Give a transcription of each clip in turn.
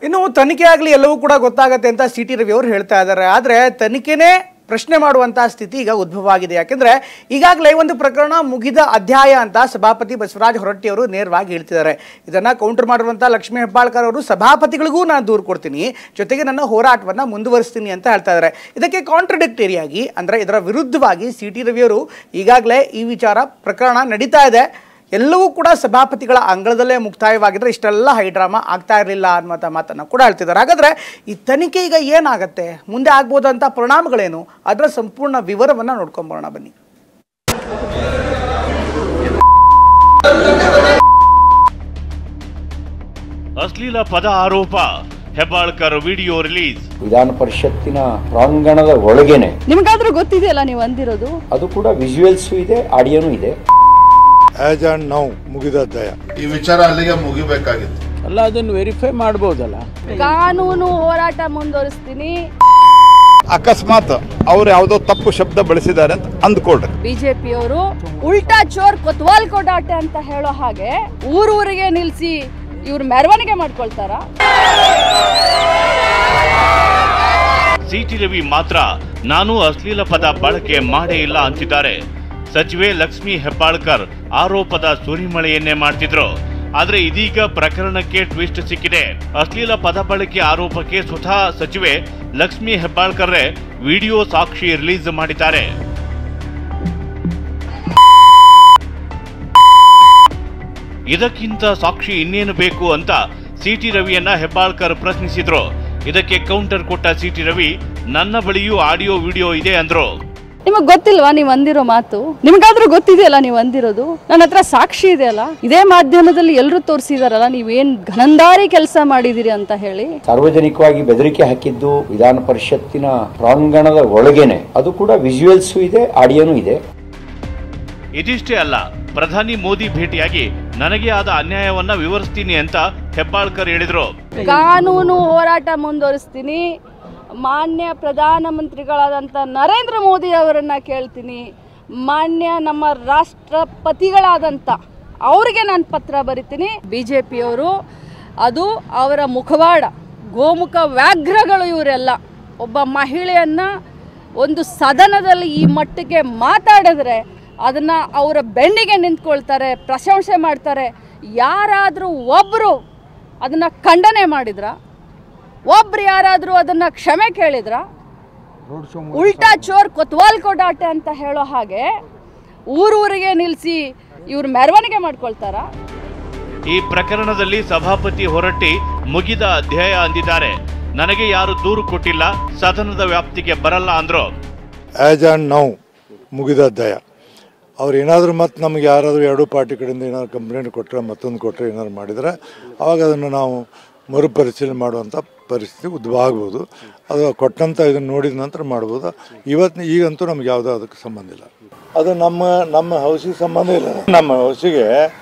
ಇನ್ನು ತನಿಖೆ ಆಗಲಿ ಎಲ್ಲವೂ ಕೂಡ ಗೊತ್ತಾಗುತ್ತೆ ಅಂತ ಸಿ.ಟಿ. ರವಿ ಅವರು ಹೇಳ್ತಾ ಇದ್ದಾರೆ. ಆದರೆ ತನಿಖೆನೇ ಪ್ರಶ್ನೆ ಮಾಡುವಂತಹ ಸ್ಥಿತಿ ಈಗ ಉದ್ಭವ ಆಗಿದೆ. ಯಾಕೆಂದ್ರೆ ಈಗಾಗಲೇ ಒಂದು ಪ್ರಕರಣ ಮುಗಿದ ಅಧ್ಯಾಯ ಅಂತ ಸಭಾಪತಿ ಬಸವರಾಜ ಹೊರಟ್ಟಿ ಅವರು ನೇರವಾಗಿ ಹೇಳ್ತಿದ್ದಾರೆ. ಇದನ್ನ ಕೌಂಟರ್ ಮಾಡಿರುವಂತಹ ಲಕ್ಷ್ಮೀ ಹೆಬ್ಬಾಳ್ಕರ್ ಅವರು ಸಭಾಪತಿಗಳಿಗೂ ನಾನು ದೂರು ಕೊಡ್ತೀನಿ, ಜೊತೆಗೆ ನನ್ನ ಹೋರಾಟವನ್ನು ಮುಂದುವರಿಸ್ತೀನಿ ಅಂತ ಹೇಳ್ತಾ ಇದ್ದಾರೆ. ಇದಕ್ಕೆ ಕಾಂಟ್ರಡಿಕ್ಟರಿಯಾಗಿ ಅಂದರೆ ಇದರ ವಿರುದ್ಧವಾಗಿ ಸಿ.ಟಿ. ರವಿ ಅವರು ಈಗಾಗಲೇ ಈ ವಿಚಾರ ಪ್ರಕರಣ ನಡೀತಾ ಇದೆ, ಎಲ್ಲವೂ ಕೂಡ ಸಭಾಪತಿಗಳ ಅಂಗಳದಲ್ಲೇ ಮುಕ್ತಾಯವಾಗಿದ್ರೆ ಇಷ್ಟೆಲ್ಲ ಹೈಡ್ರಾಮಾ ಆಗ್ತಾ ಇರಲಿಲ್ಲ ಅನ್ನುವಂಥ ಮಾತನ್ನು ಕೂಡ ಹೇಳ್ತಿದ್ದಾರೆ. ಹಾಗಾದರೆ ಈ ತನಿಖೆ ಈಗ ಏನಾಗುತ್ತೆ, ಮುಂದೆ ಆಗ್ಬೋದಂಥ ಪರಿಣಾಮಗಳೇನು, ಅದರ ಸಂಪೂರ್ಣ ವಿವರವನ್ನು ನೋಡ್ಕೊಂಬರೋಣ ಬನ್ನಿ. ಅಶ್ಲೀಲ ಪದ ಆರೋಪ, ಹೆಬ್ಬಾಳ್ಕರ್ ವಿಡಿಯೋ ರಿಲೀಸ್. ವಿಧಾನ ಪರಿಷತ್ತಿನ ಪ್ರಾಂಗಣದ ಒಳಗೇನೆ ನಿಮಗಾದ್ರೂ ಗೊತ್ತಿದೆಯಲ್ಲ ನೀವು ಅಂದಿರೋದು, ಅದು ಕೂಡ ವಿಜುವಲ್ಸ್ ಇದೆ, ಆಡಿಯೋನು ಇದೆ. ಆಸ್ ಆ್ಯಂಡ್ ನೌ ಮುಗಿದ ಅಧ್ಯಾಯ. ಈ ವಿಚಾರ ಅಲ್ಲಿಗೆ ಮುಗಿಬೇಕಾಗಿತ್ತು. ಅಲ್ಲ, ಅದನ್ನು ವೆರಿಫೈ ಮಾಡ್ಬೋದಲ್ಲ. ಕಾನೂನು ಹೋರಾಟ ಮುಂದುವರಿಸ್ತೀನಿ. ಅಕಸ್ಮಾತ್ ಅವ್ರು ಯಾವುದೋ ತಪ್ಪು ಶಬ್ದ ಬಳಸಿದ್ದಾರೆ ಅಂತ ಅಂದ್ಕೊಳ್ರಿ. ಬಿಜೆಪಿಯವರು ಉಲ್ಟಾ ಚೋರ್ ಕೊತ್ವಾಲ್ ಕೊಡಾಟೆ ಅಂತ ಹೇಳೋ ಹಾಗೆ ಊರೂರಿಗೆ ನಿಲ್ಸಿ ಇವ್ರು ಮೆರವಣಿಗೆ ಮಾಡ್ಕೊಳ್ತಾರ. ಸಿ.ಟಿ. ರವಿ ಮಾತ್ರ ನಾನು ಅಶ್ಲೀಲ ಪದ ಬಳಕೆ ಮಾಡೇ ಇಲ್ಲ ಅಂತಿದ್ದಾರೆ. ಸಚಿವೆ ಲಕ್ಷ್ಮೀ ಹೆಬ್ಬಾಳ್ಕರ್ ಆರೋಪದ ಸುರಿಮಳೆಯನ್ನೇ ಮಾಡ್ತಿದ್ರು. ಆದ್ರೆ ಇದೀಗ ಪ್ರಕರಣಕ್ಕೆ ಟ್ವಿಸ್ಟ್ ಸಿಕ್ಕಿದೆ. ಅಶ್ಲೀಲ ಪದ ಬಳಕೆ ಆರೋಪಕ್ಕೆ ಸ್ವತಃ ಸಚಿವೆ ಲಕ್ಷ್ಮೀ ಹೆಬ್ಬಾಳ್ಕರ್ರೆ ವಿಡಿಯೋ ಸಾಕ್ಷಿ ರಿಲೀಸ್ ಮಾಡಿದ್ದಾರೆ. ಇದಕ್ಕಿಂತ ಸಾಕ್ಷಿ ಇನ್ನೇನು ಬೇಕು ಅಂತ ಸಿ.ಟಿ. ರವಿಯನ್ನ ಹೆಬ್ಬಾಳ್ಕರ್ ಪ್ರಶ್ನಿಸಿದ್ರು. ಇದಕ್ಕೆ ಕೌಂಟರ್ ಕೊಟ್ಟ ಸಿ.ಟಿ. ರವಿ ನನ್ನ ಬಳಿಯೂ ಆಡಿಯೋ ವಿಡಿಯೋ ಇದೆ ಅಂದ್ರು. ನಿಮಗ್ ಗೊತ್ತಿಲ್ವಾ ನೀವು ಅಂದಿರೋ ಮಾತು? ನಿಮಗಾದ್ರೂ ಗೊತ್ತಿದೆಯಲ್ಲ ನೀವು ಅಂದಿರೋದು? ನನ್ನ ಹತ್ರ ಸಾಕ್ಷಿ ಇದೆಯಲ್ಲ, ಇದೇ ಮಾಧ್ಯಮದಲ್ಲಿ ಎಲ್ಲರೂ ತೋರಿಸಿದಾರಲ್ಲ ನೀವೇನ್ ಘನಂದಾರಿ ಕೆಲಸ ಮಾಡಿದಿರಿ ಅಂತ ಹೇಳಿ. ಸಾರ್ವಜನಿಕವಾಗಿ ಬೆದರಿಕೆ ಹಾಕಿದ್ದು ವಿಧಾನ ಪರಿಷತ್ತಿನ ಪ್ರಾಂಗಣದ ಒಳಗೇನೆ, ಅದು ಕೂಡ ವಿಜುವಲ್ಸ್ ಇದೆ, ಆಡಿಯೋನು ಇದೆ. ಇದಿಷ್ಟೇ ಅಲ್ಲ, ಪ್ರಧಾನಿ ಮೋದಿ ಭೇಟಿಯಾಗಿ ನನಗೆ ಆದ ಅನ್ಯಾಯವನ್ನ ವಿವರಿಸ್ತೀನಿ ಅಂತ ಹೆಬ್ಬಾಳ್ಕರ್ ಹೇಳಿದ್ರು. ಕಾನೂನು ಹೋರಾಟ ಮುಂದುವರಿಸ್ತೀನಿ. ಮಾನ್ಯ ಪ್ರಧಾನಮಂತ್ರಿಗಳಾದಂಥ ನರೇಂದ್ರ ಮೋದಿ ಅವರನ್ನ ಕೇಳ್ತೀನಿ, ಮಾನ್ಯ ನಮ್ಮ ರಾಷ್ಟ್ರಪತಿಗಳಾದಂಥ ಅವರಿಗೆ ನಾನು ಪತ್ರ ಬರಿತೀನಿ. ಬಿಜೆಪಿಯವರು ಅದು ಅವರ ಮುಖವಾಡ, ಗೋಮುಖ ವ್ಯಾಘ್ರಗಳು ಇವರೆಲ್ಲ. ಒಬ್ಬ ಮಹಿಳೆಯನ್ನ ಒಂದು ಸದನದಲ್ಲಿ ಈ ಮಟ್ಟಿಗೆ ಮಾತಾಡಿದ್ರೆ ಅದನ್ನ ಅವರ ಬೆನ್ನಿಗೆ ನಿಂತ್ಕೊಳ್ತಾರೆ, ಪ್ರಶಂಸೆ ಮಾಡ್ತಾರೆ. ಯಾರಾದರೂ ಒಬ್ಬರು ಅದನ್ನ ಖಂಡನೆ ಮಾಡಿದ್ರ? ಒಬ್ರು ಯಾರಾದರೂ ಅದನ್ನ ಕ್ಷಮೆ ಕೇಳಿದ್ರ? ಉಲ್ಟಾ ಚೋರ್ ಕೊತ್ವಾಲ್ ಕೊಡಾಟೆ ಅಂತ ಹೇಳೋ ಹಾಗೆ ಊರೂರಿಗೆ ನಿಲ್ಸಿ ಇವ್ರು ಮೆರವಣಿಗೆ ಮಾಡ್ಕೊಳ್ತಾರ. ಈ ಪ್ರಕರಣದಲ್ಲಿ ಸಭಾಪತಿ ಹೊರಟ್ಟಿ ಮುಗಿದ ಅಧ್ಯಾಯ ಅಂದಿದ್ದಾರೆ. ನನಗೆ ಯಾರು ದೂರು ಕೊಟ್ಟಿಲ್ಲ, ಸದನದ ವ್ಯಾಪ್ತಿಗೆ ಬರಲ್ಲ ಅಂದ್ರು. ಆಸ್ ಆ್ಯಂಡ್ ನೌ ಮುಗಿದ ಅಧ್ಯಾಯ. ಅವ್ರು ಏನಾದರೂ ಮತ್ತೆ ನಮಗೆ ಯಾರಾದರೂ ಎರಡೂ ಪಾರ್ಟಿ ಕಡೆಯಿಂದ ಏನಾದ್ರು ಕಂಪ್ಲೇಂಟ್ ಕೊಟ್ಟರೆ, ಮತ್ತೊಂದು ಕೊಟ್ಟರೆ, ಏನಾದ್ರು ಮಾಡಿದರೆ ಆವಾಗ ಅದನ್ನು ನಾವು ಮರುಪರಿಶೀಲನೆ ಮಾಡುವಂಥ ಪರಿಸ್ಥಿತಿ ಉದ್ಭವ ಆಗ್ಬೋದು. ಅದು ಕೊಟ್ಟಂಥ ಇದನ್ನು ನೋಡಿದ ನಂತರ ಮಾಡ್ಬೋದು. ಈಗಂತೂ ನಮ್ಗೆ ಯಾವುದೋ ಅದಕ್ಕೆ ಸಂಬಂಧ ಇಲ್ಲ. ಅದು ನಮ್ಮ ಹೌಸಿಗೆ ಸಂಬಂಧ ಇಲ್ಲ. ನಮ್ಮ ಹೌಸಿಗೆ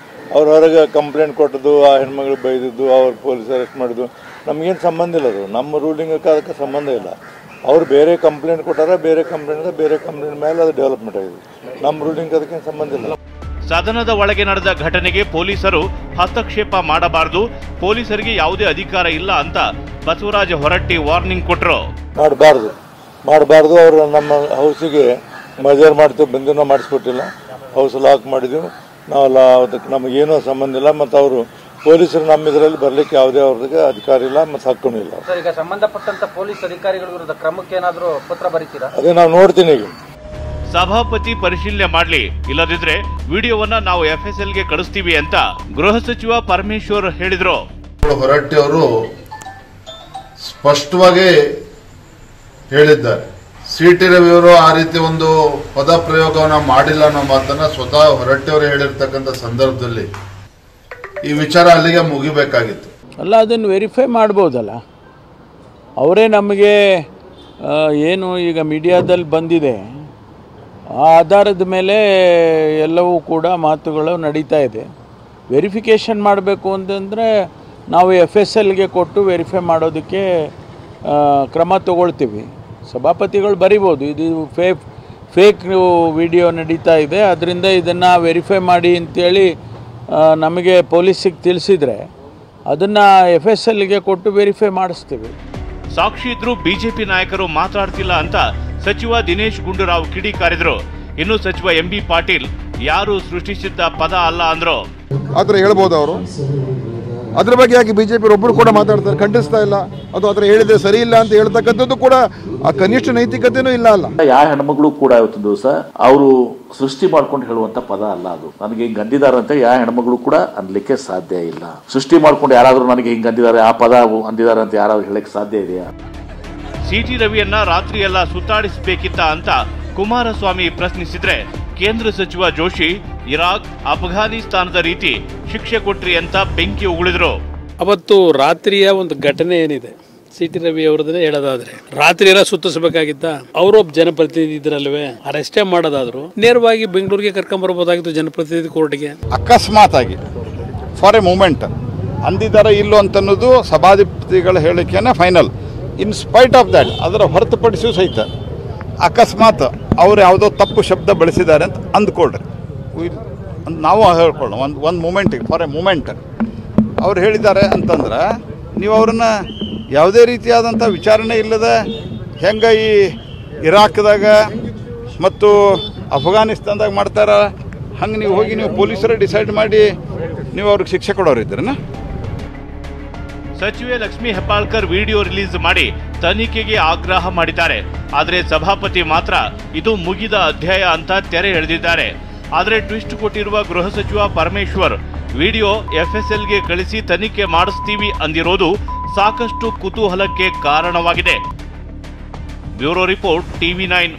ಅವ್ರ ಹೊರಗೆ ಕಂಪ್ಲೇಂಟ್ ಕೊಟ್ಟದ್ದು, ಆ ಹೆಣ್ಮಗಳು ಬೈದಿದ್ದು, ಅವ್ರು ಪೊಲೀಸ್ ಅರೆಸ್ಟ್ ಮಾಡಿದ್ದು ನಮಗೇನು ಸಂಬಂಧ ಇಲ್ಲ. ಅದು ನಮ್ಮ ರೂಲಿಂಗಕ್ಕೆ ಅದಕ್ಕೆ ಸಂಬಂಧ ಇಲ್ಲ. ಅವ್ರು ಬೇರೆ ಕಂಪ್ಲೇಂಟ್ ಕೊಟ್ಟಾರ, ಬೇರೆ ಕಂಪ್ಲೇಂಟ್ ಮೇಲೆ ಅದು ಡೆವಲಪ್ಮೆಂಟ್ ಆಗಿದೆ. ನಮ್ಮ ರೂಲಿಂಗ್ ಅದಕ್ಕೇನು ಸಂಬಂಧ ಇಲ್ಲ. ಸದನದ ಒಳಗೆ ನಡೆದ ಘಟನೆಗೆ ಪೊಲೀಸರು ಹಸ್ತಕ್ಷೇಪ ಮಾಡಬಾರದು, ಪೊಲೀಸರಿಗೆ ಯಾವುದೇ ಅಧಿಕಾರ ಇಲ್ಲ ಅಂತ ಬಸವರಾಜ ಹೊರಟ್ಟಿ ವಾರ್ನಿಂಗ್ ಕೊಟ್ಟರು. ಮಾಡಬಾರ್ದು. ಅವರು ನಮ್ಮ ಹೌಸಿಗೆ ಮಜರ್ ಮಾಡ್ತೀವಿ, ಬಂದಿನೋ ಮಾಡಿಸ್ಕೊಟ್ಟಿಲ್ಲ, ಹೌಸ್ ಲಾಕ್ ಮಾಡಿದ್ದೀವಿ ನಾವೆಲ್ಲ. ಅದಕ್ಕೆ ನಮಗೇನೂ ಸಂಬಂಧ ಇಲ್ಲ. ಮತ್ತು ಅವರು ಪೊಲೀಸರು ನಮ್ಮ ಇದರಲ್ಲಿ ಬರಲಿಕ್ಕೆ ಯಾವುದೇ ಅವ್ರಿಗೆ ಅಧಿಕಾರ ಇಲ್ಲ ಮತ್ತು ಹಕ್ಕೂ ಇಲ್ಲ. ಈಗ ಸಂಬಂಧಪಟ್ಟಂತ ಪೊಲೀಸ್ ಅಧಿಕಾರಿಗಳ ವಿರುದ್ಧ ಕ್ರಮಕ್ಕೆ ಏನಾದರೂ ಪತ್ರ ಬರೀತೀರಾ? ಅದೇ ನಾವು ನೋಡ್ತೀನಿ. ಈಗ ಸಭಾಪತಿ ಪರಿಶೀಲನೆ ಮಾಡಲಿ, ಇಲ್ಲದಿದ್ರೆ ವಿಡಿಯೋವನ್ನ ನಾವು FSLಗೆ ಕಳಿಸ್ತೀವಿ ಅಂತ ಗೃಹ ಸಚಿವ ಪರಮೇಶ್ವರ್ ಹೇಳಿದ್ರು. ಹೊರಟ್ಟಿ ಅವರು ಸ್ಪಷ್ಟವಾಗಿ ಹೇಳಿದ್ದಾರೆ, ಸಿ.ಟಿ. ರವಿ ಅವರು ಆ ರೀತಿ ಒಂದು ಪದ ಪ್ರಯೋಗವನ್ನ ಮಾಡಿಲ್ಲ ಅನ್ನೋ ಮಾತನ್ನ ಸ್ವತಃ ಹೊರಟ್ಟಿ ಅವರು ಹೇಳಿರ್ತಕ್ಕಂಥ ಸಂದರ್ಭದಲ್ಲಿ ಈ ವಿಚಾರ ಅಲ್ಲಿಗೆ ಮುಗಿಬೇಕಾಗಿತ್ತು. ಅಲ್ಲ, ಅದನ್ನು ವೆರಿಫೈ ಮಾಡ್ಬೋದಲ್ಲ. ಅವರೇ ನಮಗೆ ಏನು ಈಗ ಮೀಡಿಯಾದಲ್ಲಿ ಬಂದಿದೆ ಆ ಆಧಾರದ ಮೇಲೆ ಎಲ್ಲವೂ ಕೂಡ ಮಾತುಗಳು ನಡೀತಾ ಇದೆ. ವೆರಿಫಿಕೇಷನ್ ಮಾಡಬೇಕು ಅಂತಂದರೆ ನಾವು FSLಗೆ ಕೊಟ್ಟು ವೆರಿಫೈ ಮಾಡೋದಕ್ಕೆ ಕ್ರಮ ತಗೊಳ್ತೀವಿ. ಸಭಾಪತಿಗಳು ಬರಿಬೋದು, ಇದು ಫೇಕ್ ವಿಡಿಯೋ ನಡೀತಾ ಇದೆ, ಅದರಿಂದ ಇದನ್ನು ವೆರಿಫೈ ಮಾಡಿ ಅಂತೇಳಿ ನಮಗೆ ಪೊಲೀಸಿಗೆ ತಿಳಿಸಿದರೆ ಅದನ್ನು FSLಗೆ ಕೊಟ್ಟು ವೆರಿಫೈ ಮಾಡಿಸ್ತೀವಿ. ಸಾಕ್ಷಿ ಇದ್ರೂ ಬಿಜೆಪಿ ನಾಯಕರು ಮಾತಾಡ್ತಿಲ್ಲ ಅಂತ ಸಚಿವ ದಿನೇಶ್ ಗುಂಡೂರಾವ್ ಕಿಡಿಕಾರಿದ್ರು. ಇನ್ನು ಸಚಿವ MB ಪಾಟೀಲ್ ಯಾರು ಸೃಷ್ಟಿಸಿದ್ದ ಪದ ಅಲ್ಲ ಅಂದ್ರು. ಆತರ ಹೇಳ್ಬೋದು ಅವರು. ಅದ್ರ ಬಗ್ಗೆ ಯಾಕೆ ಬಿಜೆಪಿ ಒಬ್ಬರು ಕೂಡ ಮಾತಾಡ್ತಾರೆ, ಖಂಡಿಸ್ತಾ ಇಲ್ಲ. ಅದು ಆತರ ಹೇಳಿದ್ರೆ ಸರಿ ಇಲ್ಲ ಅಂತ ಹೇಳ್ತಕ್ಕಂಥದ್ದು ಕೂಡ ಆ ಕನಿಷ್ಠ ನೈತಿಕತೆನೂ ಇಲ್ಲ ಅಲ್ಲ. ಯಾವ ಹೆಣ್ಮಗಳು ಕೂಡ ಇವತ್ತು ದಿವಸ ಅವರು ಸೃಷ್ಟಿ ಮಾಡ್ಕೊಂಡು ಹೇಳುವಂತ ಪದ ಅಲ್ಲ ಅದು. ನನಗೆ ಹಿಂಗ್ ಅಂದಿದ್ದಾರೆ ಅಂತ ಯಾವ ಹೆಣ್ಮಗಳು ಕೂಡ ಅನ್ಲಿಕ್ಕೆ ಸಾಧ್ಯ ಇಲ್ಲ. ಸೃಷ್ಟಿ ಮಾಡ್ಕೊಂಡು ಯಾರಾದ್ರೂ ನನಗೆ ಹಿಂಗ್ ಅಂದಿದ್ದಾರೆ, ಆ ಪದ ಅಂದಿದ್ದಾರೆ ಅಂತ ಯಾರಾದ್ರೂ ಹೇಳಕ್ ಸಾಧ್ಯ ಇದೆಯಾ? CT ರವಿಯನ್ನ ರಾತ್ರಿಯೆಲ್ಲ ಸುತ್ತಾಡಿಸಬೇಕಿತ್ತ ಅಂತ ಕುಮಾರಸ್ವಾಮಿ ಪ್ರಶ್ನಿಸಿದ್ರೆ ಕೇಂದ್ರ ಸಚಿವ ಜೋಶಿ ಇರಾಕ್ ಅಫ್ಘಾನಿಸ್ತಾನದ ರೀತಿ ಶಿಕ್ಷೆ ಕೊಟ್ರಿ ಅಂತ ಬೆಂಕಿ ಉಗುಳಿದ್ರು. ಅವತ್ತು ರಾತ್ರಿಯ ಒಂದು ಘಟನೆ ಏನಿದೆ, CT ರವಿ ಅವರದನ್ನೇ ಹೇಳೋದಾದ್ರೆ ರಾತ್ರಿ ಎಲ್ಲ ಸುತ್ತಿಸಬೇಕಾಗಿತ್ತ. ಅವರೊಬ್ಬ ಜನಪ್ರತಿನಿಧಿ ಇದ್ರಲ್ವೇ, ಅರೆಸ್ಟೇ ಮಾಡೋದಾದ್ರು ನೇರವಾಗಿ ಬೆಂಗಳೂರಿಗೆ ಕರ್ಕೊಂಡ್ಬರ್ಬೋದಾಗಿತ್ತು ಜನಪ್ರತಿನಿಧಿ ಕೋರ್ಟ್ಗೆ. ಅಕಸ್ಮಾತ್ ಆಗಿ ಫಾರ್ ಎ ಮೂಮೆಂಟ್ ಅಂದಿದ್ದಾರೆ ಇಲ್ಲೋ ಅಂತನ್ನೋದು ಸಭಾಧಿಪತಿಗಳ ಹೇಳಿಕೆನೇ final. In spite of that ಅದರ ಹೊರತುಪಡಿಸಿ ಸಹಿತ ಅಕಸ್ಮಾತ್ ಅವ್ರು ಯಾವುದೋ ತಪ್ಪು ಶಬ್ದ ಬಳಸಿದ್ದಾರೆ ಅಂತ ಅಂದ್ಕೊಳ್ರಿ, ನಾವು ಹೇಳ್ಕೊಳ್ಳೋಣ ಒಂದು ಮೂಮೆಂಟಿಗೆ, ಫಾರ್ ಎ ಮೂಮೆಂಟ್ ಅವ್ರು ಹೇಳಿದ್ದಾರೆ ಅಂತಂದ್ರೆ ನೀವು ಅವ್ರನ್ನ ಯಾವುದೇ ರೀತಿಯಾದಂಥ ವಿಚಾರಣೆ ಇಲ್ಲದೆ ಹೆಂಗೆ ಈ ಇರಾಕ್ದಾಗ ಮತ್ತು ಅಫ್ಘಾನಿಸ್ತಾನದಾಗ ಮಾಡ್ತಾರ ಹಂಗೆ ನೀವು ಹೋಗಿ ನೀವು ಪೊಲೀಸರೇ ಡಿಸೈಡ್ ಮಾಡಿ ನೀವು ಅವ್ರಿಗೆ ಶಿಕ್ಷೆ ಕೊಡೋರಿದ್ದೀರನ? ಸಚಿವೆ ಲಕ್ಷ್ಮೀ ಹೆಬ್ಬಾಳ್ಕರ್ ವಿಡಿಯೋ ರಿಲೀಸ್ ಮಾಡಿ ತನಿಖೆಗೆ ಆಗ್ರಹ ಮಾಡಿದ್ದಾರೆ. ಆದರೆ ಸಭಾಪತಿ ಮಾತ್ರ ಇದು ಮುಗಿದ ಅಧ್ಯಾಯ ಅಂತ ತೆರೆ ಎಳೆದಿದ್ದಾರೆ. ಆದರೆ ಟ್ವಿಸ್ಟ್ ಕೊಟ್ಟಿರುವ ಗೃಹ ಸಚಿವ ಪರಮೇಶ್ವರ್ ವಿಡಿಯೋ FSLಗೆ ಕಳಿಸಿ ತನಿಖೆ ಮಾಡಿಸ್ತೀವಿ ಅಂದಿರೋದು ಸಾಕಷ್ಟು ಕುತೂಹಲಕ್ಕೆ ಕಾರಣವಾಗಿದೆ. Bureau report TV9.